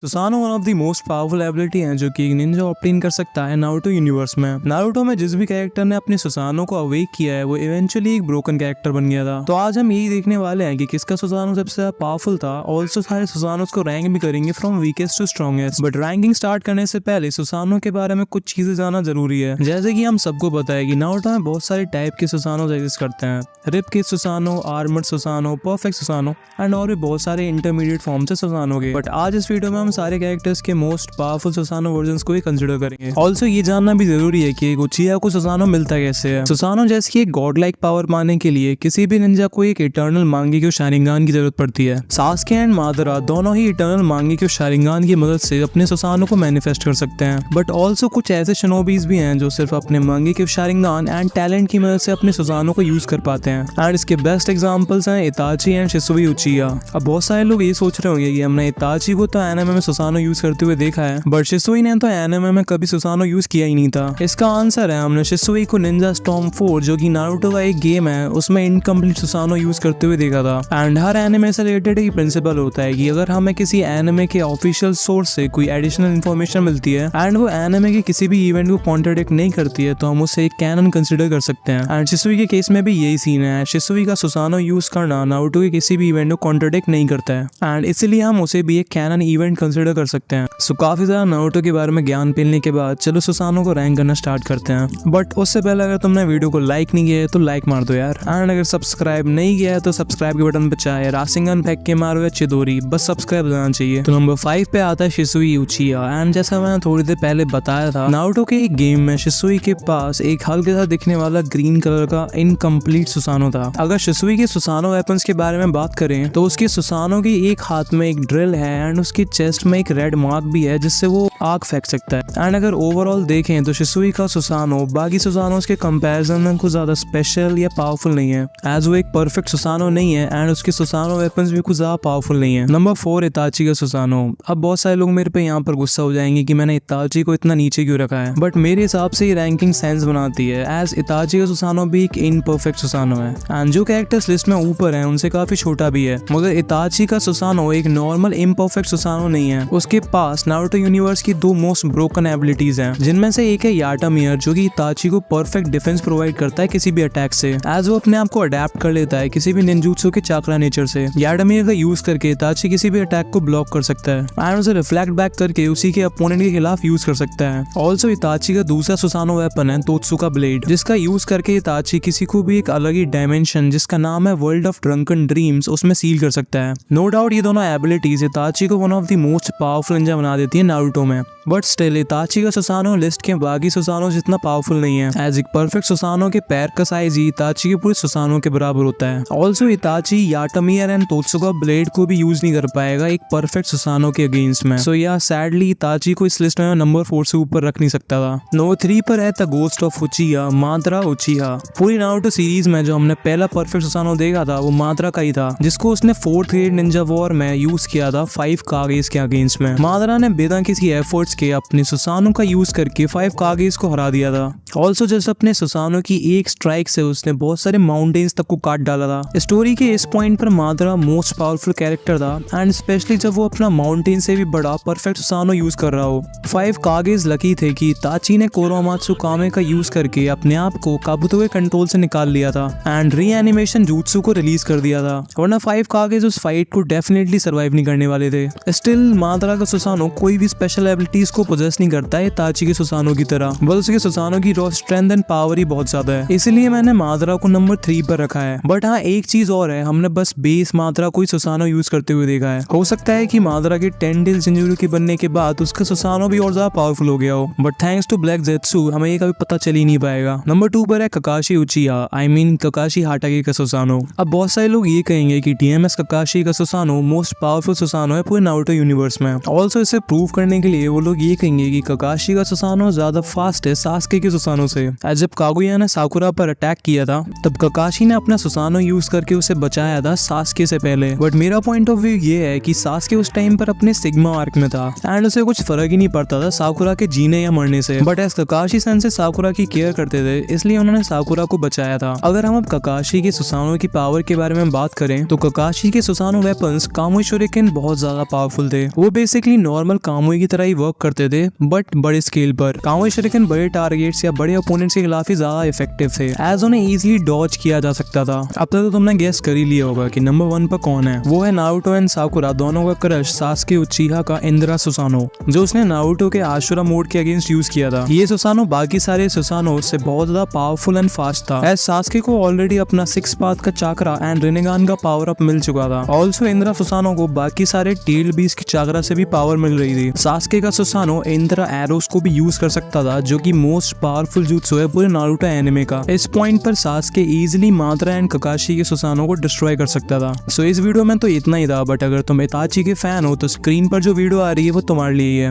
सुसानो one of the most powerful ability है जो कि एक निंजा ऑब्टेन कर सकता है नारुतो यूनिवर्स में। नारुतो में जिस भी कैरेक्टर ने अपने सुसानो को अवेक किया है वो इवेंचुअली एक ब्रोकन कैरेक्टर बन गया था। तो आज हम यही देखने वाले हैं कि किसका सुसानो सबसे ज्यादा पावरफुल था। ऑल्सो सारे सुसानोस को रैंक भी करेंगे from weakest to strongest. But ranking start करने से पहले सुसानो के बारे में कुछ चीजें जानना जरूरी है। जैसे कि हम सबको पता है कि नारुतो में बहुत सारे टाइप के सुसानो एग्जिस्ट करते हैं। रिप के सुसानो, आर्मर्ड सुसानो, परफेक्ट सुसानो एंड और भी बहुत सारे इंटरमीडिएट फॉर्म से सुसानो के। बट आज इस वीडियो में हम सारे कैरेक्टर्स के मोस्ट पावरफुल सुसानो वर्जन्स को ही कंसीडर करेंगे। ऑल्सो ये जानना भी जरूरी है कि उचिहा को सुसानो मिलता कैसे है। सुसानो जैसे कि एक गॉड लाइक पावर पाने के लिए किसी भी निंजा को एक इटर्नल मांगेक्यू शारिंगान की जरूरत पड़ती है। सास्के एंड मादरा दोनों ही इटर्नल मांगेक्यू शारिंगान की मदद से अपने सुसानो को मैनिफेस्ट कर सकते हैं। बट ऑल्सो कुछ ऐसे शिनोबीज भी हैं जो सिर्फ अपने मांगेक्यू शारिंगान एंड टैलेंट की मदद से अपने सुसानो को यूज कर पाते हैं। एंड इसके बेस्ट एग्जांपल्स हैं इताची एंड शिसुई उचिहा। अब बहुत सारे लोग ये सोच रहे होंगे कि हमने इताची को तो एनिमे में सुसानो यूज करते हुए देखा है, बट शिसुई ने तो एनिमे में कभी सुसानो यूज किया ही नहीं था। इसका आंसर है हमने शिसुई को निंजा स्टॉर्म 4 जो कि नारुतो का एक गेम है उसमें इनकम्प्लीट सुसानो यूज करते हुए देखा था। एंड हर एनिमे से रिलेटेड एक प्रिंसिपल होता है कि अगर हमें किसी एनिमे के ऑफिशियल सोर्स से कोई एडिशनल इन्फॉर्मेशन मिलती है एंड वो एनिमे के किसी भी इवेंट को कॉन्ट्राडिक्ट नहीं करती है तो हम उसे एक कैनन कंसिडर कर सकते हैं। एंड शिसुई के केस में भी यही सीन है। शिसुई का सुसानो यूज करना नारुतो के किसी भी इवेंट को कॉन्ट्राडिक्ट नहीं करता है एंड इसीलिए हम उसे भी एक कैनन इवेंट कंसिडर कर सकते हैं। सो काफी ज्यादा नारुतो के बारे में ज्ञान मिलने के बाद चलो सुसानो को रैंक करना स्टार्ट करते हैं। बट उससे पहले अगर तुमने वीडियो को लाइक नहीं किया है तो लाइक मार दो यार। एंड अगर सब्सक्राइब नहीं किया है तो सब्सक्राइब के बटन पे चाहे रासिंगन फेंक के मारो या चिदोरी, बस सब्सक्राइब करना चाहिए। तो नंबर 5 पे आता है शिसुई उचिहा। एंड जैसा मैंने थोड़ी देर पहले बताया था नारुतो के एक गेम में शिसुई के पास एक हल्के सा दिखने वाला ग्रीन कलर का इनकम्प्लीट सुसानो था। अगर शिसुई के सुसानो वेपन्स के बारे में बात करें तो उसके सुसानो की एक हाथ में एक ड्रिल है एंड उसकी चेस्ट में एक रेड मार्क भी है जिससे वो आग फेंक सकता है। एंड अगर ओवरऑल देखें तो शिसुई का सुसानो बाकी सुसानोस के कंपैरिजन में कुछ ज्यादा स्पेशल या पावरफुल नहीं है, एज वो एक परफेक्ट सुसानो नहीं है एंड उसके सुसानो वेपन्स भी कुछ ज्यादा पावरफुल नहीं है। नंबर 4 इताची का सुसानो। अब बहुत सारे लोग मेरे पे यहाँ पर गुस्सा हो जाएंगे कि मैंने इताची को इतना नीचे क्यों रखा है, बट मेरे हिसाब से ये रैंकिंग सेंस बनाती है एज इताची का सुसानो भी एक इनपरफेक्ट सुसानो है एंड जो कैरेक्टर्स लिस्ट में ऊपर है उनसे काफी छोटा भी है। मगर इताची का सुसानो एक नॉर्मल इम्परफेक्ट सुसानो नहीं है। उसके पास नारुतो यूनिवर्स की दो मोस्ट ब्रोकन एबिलिटीज हैं जिनमें से एक है याटा मियर जो कि इताची को परफेक्ट डिफेंस प्रोवाइड करता है किसी भी अटैक से, एज वो अपने आप को अडेप्ट कर लेता है किसी भी निंजुत्सु के चाक्रा नेचर से। याटा मियर का यूज करके इताची किसी भी अटैक को ब्लॉक कर सकता है एंड उसे रिफ्लेक्ट बैक करके उसी के अपोनेंट के खिलाफ यूज कर सकता है। ऑल्सो इताची का दूसरा सुसानो वेपन है तोत्सुका ब्लेड जिसका यूज करके इताची किसी को भी एक अलग ही डायमेंशन जिसका नाम है वर्ल्ड ऑफ ड्रंकन ड्रीम्स उसमें सील कर सकता है। नो डाउट ये दोनों एबिलिटीज इताची को one of the most powerful Ninja बना देती है नारुतो में, बट स्टिल इताची का सुसानो लिस्ट के बाकी सुसानो जितना पावरफुल नहीं है। एज एक परफेक्ट सुसानो के पैर का साइज ही इताची के पूरे सुसानो के बराबर होता है। Also Itachi Yata mirror and Totsuka blade को भी यूज नहीं कर पाएगा एक परफेक्ट सुसानो के अगेंस्ट में। सो या सैडली इताची को इस लिस्ट में नंबर 4 से ऊपर रख नहीं सकता था। नंबर 3 पर है the ghost of Uchiha, Madara Uchiha. पूरी नारुतो सीरीज में जो हमने पहला परफेक्ट सुसानो देखा था वो मादरा का ही था जिसको उसने 4th ग्रेड निंजा वॉर में यूज किया था 5 कागेस के अगेंस्ट में। मादरा ने बिना किसी एफर्ट्स के अपने सुसानो का यूज करके 5 कागेस को हरा दिया था। ऑल्सो जैसे अपने सुसानो की एक स्ट्राइक से उसने बहुत सारे माउंटेन्स तक को काट डाला था। स्टोरी के इस पॉइंट पर मादरा मोस्ट पावरफुल कैरेक्टर था एंड स्पेशली जब वो अपना माउंटेन से भी बड़ा परफेक्ट सुसानो यूज कर रहा हो। 5 कागेस लकी थे कि इताची ने कोरोमात्सु कामे का यूज करके अपने आप को काबुतो के कंट्रोल से निकाल लिया था एंड रीएनिमेशन jutsu को रिलीज कर दिया था, वरना 5 कागेस उस फाइट को डेफिनेटली सर्वाइव नहीं करने वाले थे। स्टिल मादरा का सुसानो कोई भी स्पेशल एबिलिटीज को पोजेस नहीं करता है इताची के सुसानो की तरह, बस उसके सुसानो की रॉ स्ट्रेंथ एंड पावर ही बहुत ज्यादा है, इसलिए मैंने मादरा को नंबर 3 पर रखा है। बट हाँ एक चीज और है, हमने बस बेस मादरा को ही सुसानो यूज करते हुए देखा है। हो सकता है कि मादरा के 10 टेल जिंजुरु के बनने के बाद उसका सुसानो भी और ज्यादा पावरफुल हो गया हो, बट थैंक्स टू ब्लैक ज़ेत्सु हमें ये कभी पता चल ही नहीं पाएगा। नंबर 2 पर है ककाशी उचिहा, आई मीन ककाशी हाटागे का सुसानो। अब बहुत सारे लोग ये कहेंगे कि TMS ककाशी का सुसानो मोस्ट पावरफुल सुसानो है पूरे नारुतो यूनिवर्स में। ऑल्सो इसे प्रूव करने के लिए वो लोग लोग ये कहेंगे कि ककाशी का सुसानो ज्यादा फास्ट है सास्के के सुसानो से। जब कागुया ने साकुरा पर अटैक किया था तब ककाशी ने अपना सुसानो यूज करके उसे बचाया था सास्के से पहले। बट मेरा पॉइंट ऑफ व्यू ये है कि सास्के उस टाइम पर अपने सिग्मा आर्क में था एंड उसे कुछ फर्क ही नहीं पड़ता था साकुरा के जीने या मरने से। बट एस ककाशी सेंसे साकुरा की केयर करते थे इसलिए उन्होंने साकुरा को बचाया था। अगर हम अब ककाशी के सुसानो की पावर के बारे में बात करें तो ककाशी के सुसानो वेपन्स कामुई शूरिकेन बहुत ज्यादा पावरफुल थे। वो बेसिकली नॉर्मल कामुई की तरह ही वर्क करते थे बट बड़े स्केल पर। कामुई शूरिकेन बड़े टारगेट्स या बड़े ओपोनेंट्स के खिलाफ ज्यादा इफेक्टिव थे एज उन्हें इजीली डॉज किया जा सकता था। अब तक तो तुमने गेस कर ही लिया होगा कि नंबर 1 पर कौन है। वो है नारुतो एंड साकुरा दोनों का क्रश सास्के उचिहा का इंद्रा सुसानो, जो उसने नारुतो के आशुरा मोड के अगेंस्ट यूज किया था। ये सुसानो बाकी सारे सुसानो से बहुत ज्यादा पावरफुल एंड फास्ट था एज सास्के को ऑलरेडी अपना 6 पाथ का चाकरा एंड रिनेगान का पावर अप मिल चुका था। ऑल्सो इंद्रा सुसानो को बाकी सारे टेल बीस्ट की चाकरा से भी पावर मिल रही थी। सास्के का सुसानो इंद्रा एरोस को भी यूज कर सकता था जो कि मोस्ट पावरफुल jutsu है पूरे नारुतो एनिमे का। इस पॉइंट पर सास्के इजीली माद्रा एंड ककाशी के सुसानो को डिस्ट्रॉय कर सकता था। सो इस वीडियो में तो इतना ही था, बट अगर तुम इताची के फैन हो तो स्क्रीन पर जो वीडियो आ रही है वो तुम्हारे लिए है।